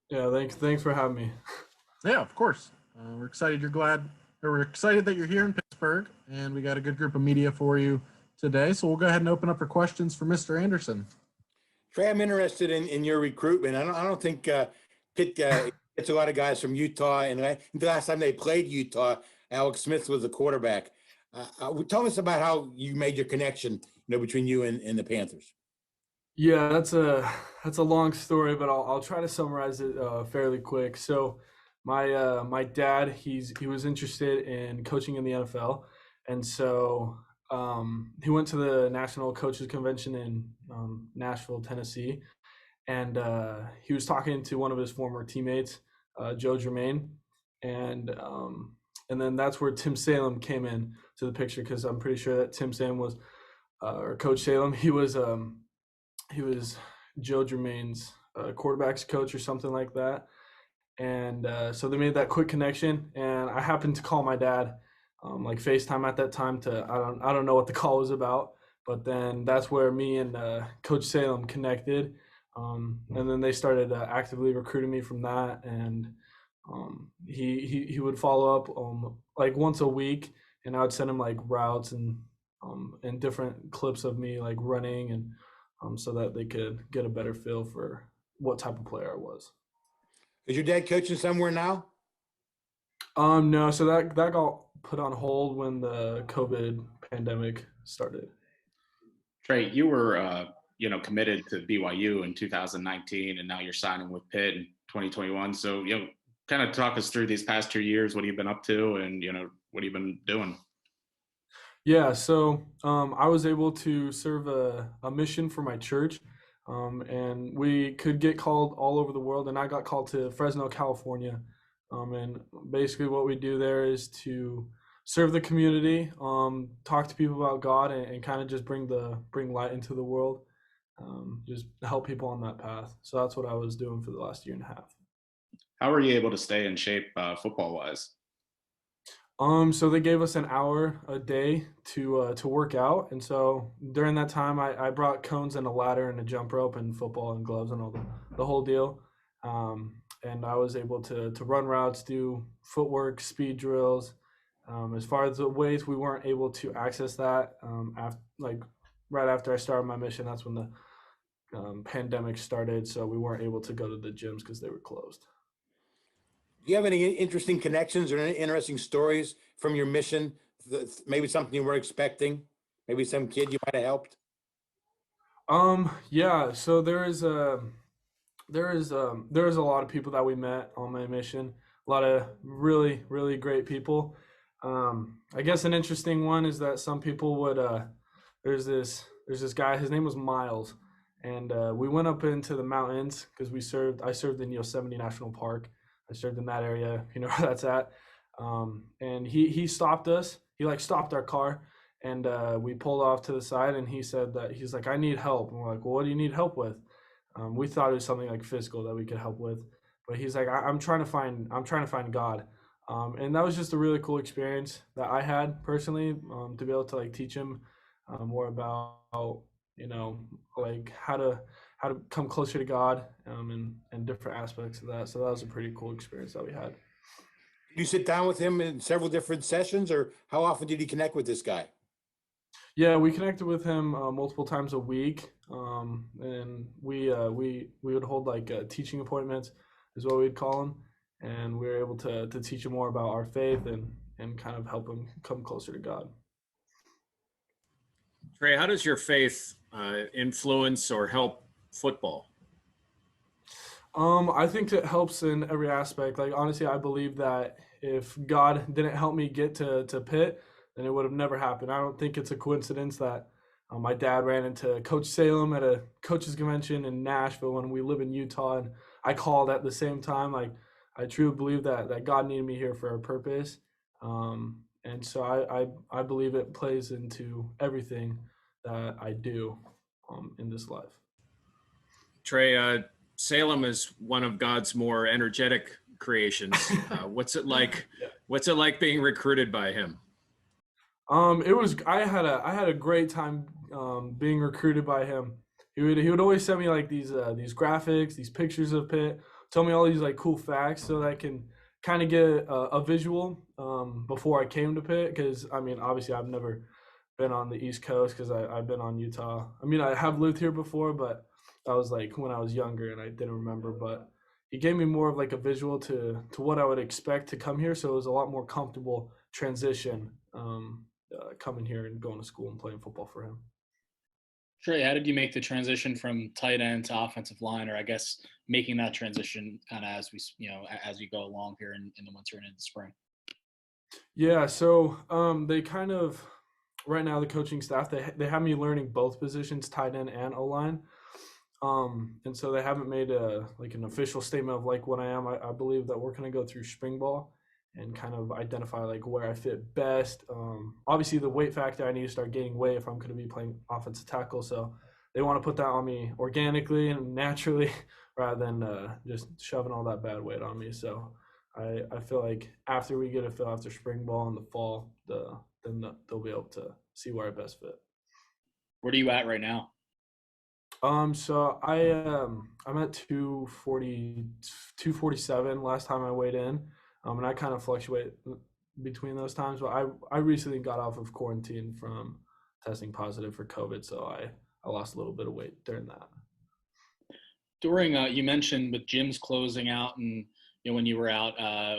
Yeah, thanks for having me. Yeah, of course. We're excited that you're here in Pittsburgh, and we got a good group of media for you today. So we'll go ahead and open up for questions for Mr. Anderson. Trey, I'm interested in your recruitment. I don't think Pitt gets a lot of guys from Utah. And the last time they played Utah, Alex Smith was the quarterback. Tell us about how you made your connection, between you and the Panthers. Yeah, that's a long story, but I'll try to summarize it fairly quick. So, my dad he was interested in coaching in the NFL, and so he went to the National Coaches Convention in Nashville, Tennessee, and he was talking to one of his former teammates, Joe Germain, and and then that's where Tim Salem came in to the picture because I'm pretty sure that Tim Salem was or Coach Salem he was Joe Germain's quarterbacks coach or something like that. And so they made that quick connection, and I happened to call my dad, like FaceTime at that time. I don't know what the call was about, but then that's where me and Coach Salem connected, and then they started actively recruiting me from that. And he would follow up like once a week, and I would send him like routes and different clips of me like running and so that they could get a better feel for what type of player I was. Is your dad coaching somewhere now? No, so that got put on hold when the COVID pandemic started. Trey, you were committed to BYU in 2019, and now you're signing with Pitt in 2021. So kind of talk us through these past 2 years. What have you been up to, and what have you been doing? Yeah, so I was able to serve a mission for my church, and we could get called all over the world, and I got called to Fresno, California. And basically, what we do there is to serve the community, talk to people about God, and kind of just bring light into the world, just help people on that path. So that's what I was doing for the last year and a half. How were you able to stay in shape football wise? So they gave us an hour a day to work out, and so during that time, I brought cones and a ladder and a jump rope and football and gloves and all the whole deal, and I was able to run routes, do footwork, speed drills. As far as the weights, we weren't able to access that after like right after I started my mission. That's when the pandemic started, so we weren't able to go to the gyms because they were closed. Do you have any interesting connections or any interesting stories from your mission? Maybe something you weren't expecting? Maybe some kid you might have helped? Yeah, so there is a lot of people that we met on my mission. A lot of really, really great people. I guess an interesting one is that some people would there's this guy, his name was Miles, and we went up into the mountains because I served in Yosemite National Park. I served in that area, you know where that's at. And he stopped us. He like stopped our car, and we pulled off to the side. And he said that he's like, "I need help." And we're like, "Well, what do you need help with?" We thought it was something like physical that we could help with, but he's like, I'm trying to find God." And that was just a really cool experience that I had personally, to be able to like teach him more about you know like how to come closer to God, and different aspects of that. So that was a pretty cool experience that we had. Did you sit down with him in several different sessions, or how often did you connect with this guy? Yeah, we connected with him multiple times a week, and we would hold like teaching appointments, is what we'd call them, and we were able to teach him more about our faith and kind of help him come closer to God. Trey, how does your faith influence or help football? I think it helps in every aspect. Like honestly, I believe that if God didn't help me get to Pitt, then it would have never happened. I don't think it's a coincidence that my dad ran into Coach Salem at a coaches convention in Nashville when we live in Utah, and I called at the same time. Like I truly believe that God needed me here for a purpose, and so I believe it plays into everything that I do in this life. Trey, Salem is one of God's more energetic creations. What's it like? Yeah. What's it like being recruited by him? It was I had a great time being recruited by him. He would always send me like these graphics, these pictures of Pitt, told me all these like cool facts so that I can kind of get a visual before I came to Pitt. Because I mean, obviously, I've never been on the East Coast because I've been on Utah. I mean, I have lived here before, but I was like when I was younger and I didn't remember. But he gave me more of like a visual to what I would expect to come here, so it was a lot more comfortable transition coming here and going to school and playing football for him. Trey, how did you make the transition from tight end to offensive line, or I guess making that transition kind of as we, as we go along here in the winter and in the spring? Yeah, so they kind of right now the coaching staff they have me learning both positions, tight end and O line, and so they haven't made an official statement of like what I am. I believe that we're gonna go through spring ball and kind of identify like where I fit best. Obviously, the weight factor, I need to start gaining weight if I'm going to be playing offensive tackle. So they want to put that on me organically and naturally rather than just shoving all that bad weight on me. So I feel like after we get a feel after spring ball in the fall, then they'll be able to see where I best fit. Where are you at right now? So I'm at 240, 247 last time I weighed in. And I kind of fluctuate between those times, but I recently got off of quarantine from testing positive for COVID, so I lost a little bit of weight during that. During you mentioned with gyms closing out, and when you were out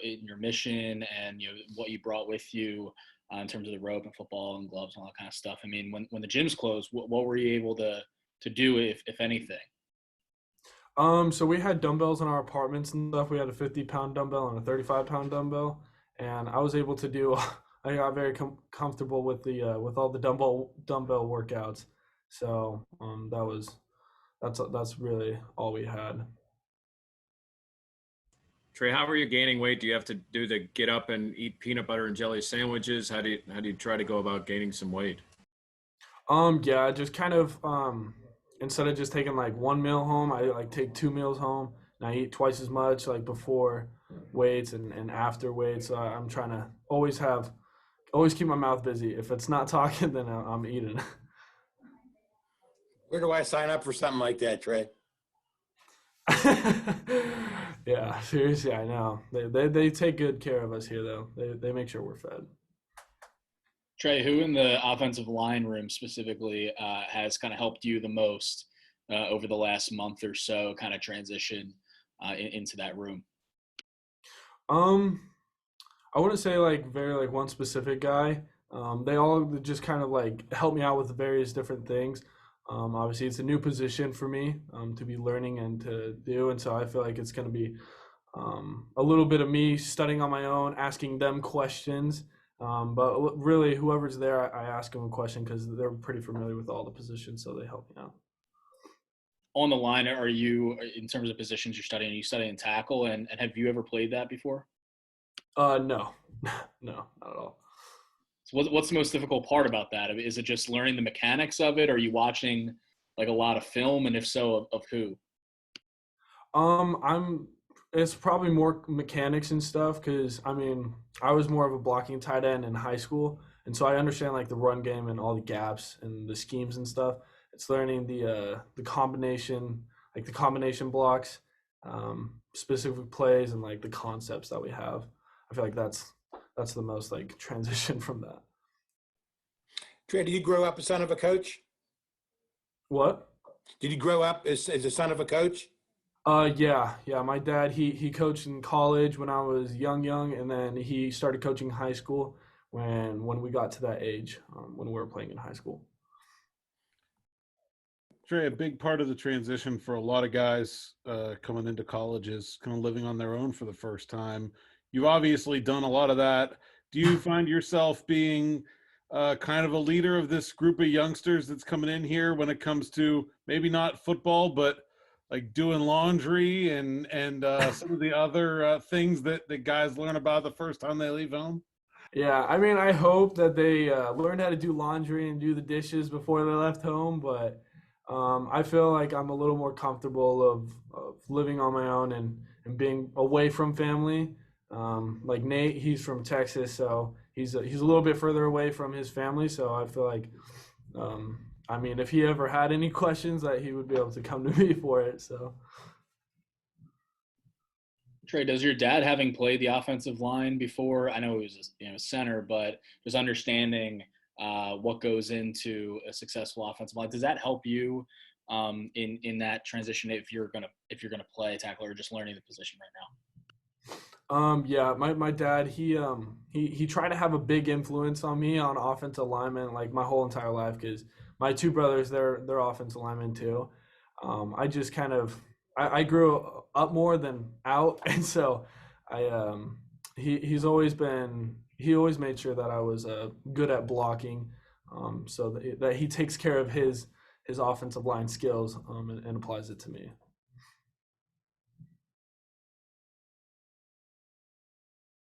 in your mission, and what you brought with you in terms of the rope and football and gloves and all that kind of stuff. I mean, when the gyms closed, what were you able to do if anything? So we had dumbbells in our apartments and stuff. We had a 50-pound dumbbell and a 35-pound dumbbell, and I was able to do. I got very comfortable with with all the dumbbell workouts. So that's really all we had. Trey, how are you gaining weight? Do you have to do the get up and eat peanut butter and jelly sandwiches? How do you try to go about gaining some weight? Yeah, just kind of instead of just taking like one meal home, I like take 2 meals home, and I eat twice as much like before weights and after weights. So I'm trying to always keep my mouth busy. If it's not talking, then I'm eating. Where do I sign up for something like that, Trey? Yeah, seriously, I know. They take good care of us here, though. They make sure we're fed. Trey, who in the offensive line room specifically has kind of helped you the most over the last month or so, kind of transition into that room? I wouldn't say like very like one specific guy. They all just kind of like help me out with various different things. Obviously, it's a new position for me to be learning and to do, and so I feel like it's going to be a little bit of me studying on my own, asking them questions. But really, whoever's there, I ask them a question because they're pretty familiar with all the positions, so they help me out. On the line, are you, in terms of positions you're studying, are you studying tackle, and have you ever played that before? No, not at all. So what's the most difficult part about that? Is it just learning the mechanics of it? Or are you watching like a lot of film, and if so, of who? It's probably more mechanics and stuff because I mean I was more of a blocking tight end in high school, and so I understand like the run game and all the gaps and the schemes and stuff. It's learning the combination, like the combination blocks, specific plays, and like the concepts that we have. I feel like that's the most like transition from that. Trey, did you grow up a son of a coach? What? Did you grow up as a son of a coach? Yeah. My dad he coached in college when I was young, and then he started coaching high school when we got to that age when we were playing in high school. Trey, a big part of the transition for a lot of guys coming into college is kind of living on their own for the first time. You've obviously done a lot of that. Do you find yourself being kind of a leader of this group of youngsters that's coming in here when it comes to maybe not football, but like doing laundry and some of the other things that guys learn about the first time they leave home? Yeah, I mean, I hope that they learned how to do laundry and do the dishes before they left home, but I feel like I'm a little more comfortable of living on my own and being away from family. Like Nate, he's from Texas, so he's a little bit further away from his family, so I feel like I mean, if he ever had any questions, that he would be able to come to me for it. So Trey, does your dad, having played the offensive line before, I know he was a center, but just understanding what goes into a successful offensive line, does that help you in that transition if you're gonna play tackle or just learning the position right now? Yeah, my dad, he tried to have a big influence on me on offensive lineman like my whole entire life because my two brothers, they're offensive linemen too. I just kind of I grew up more than out, and so I he always made sure that I was good at blocking, so that he takes care of his offensive line skills and applies it to me.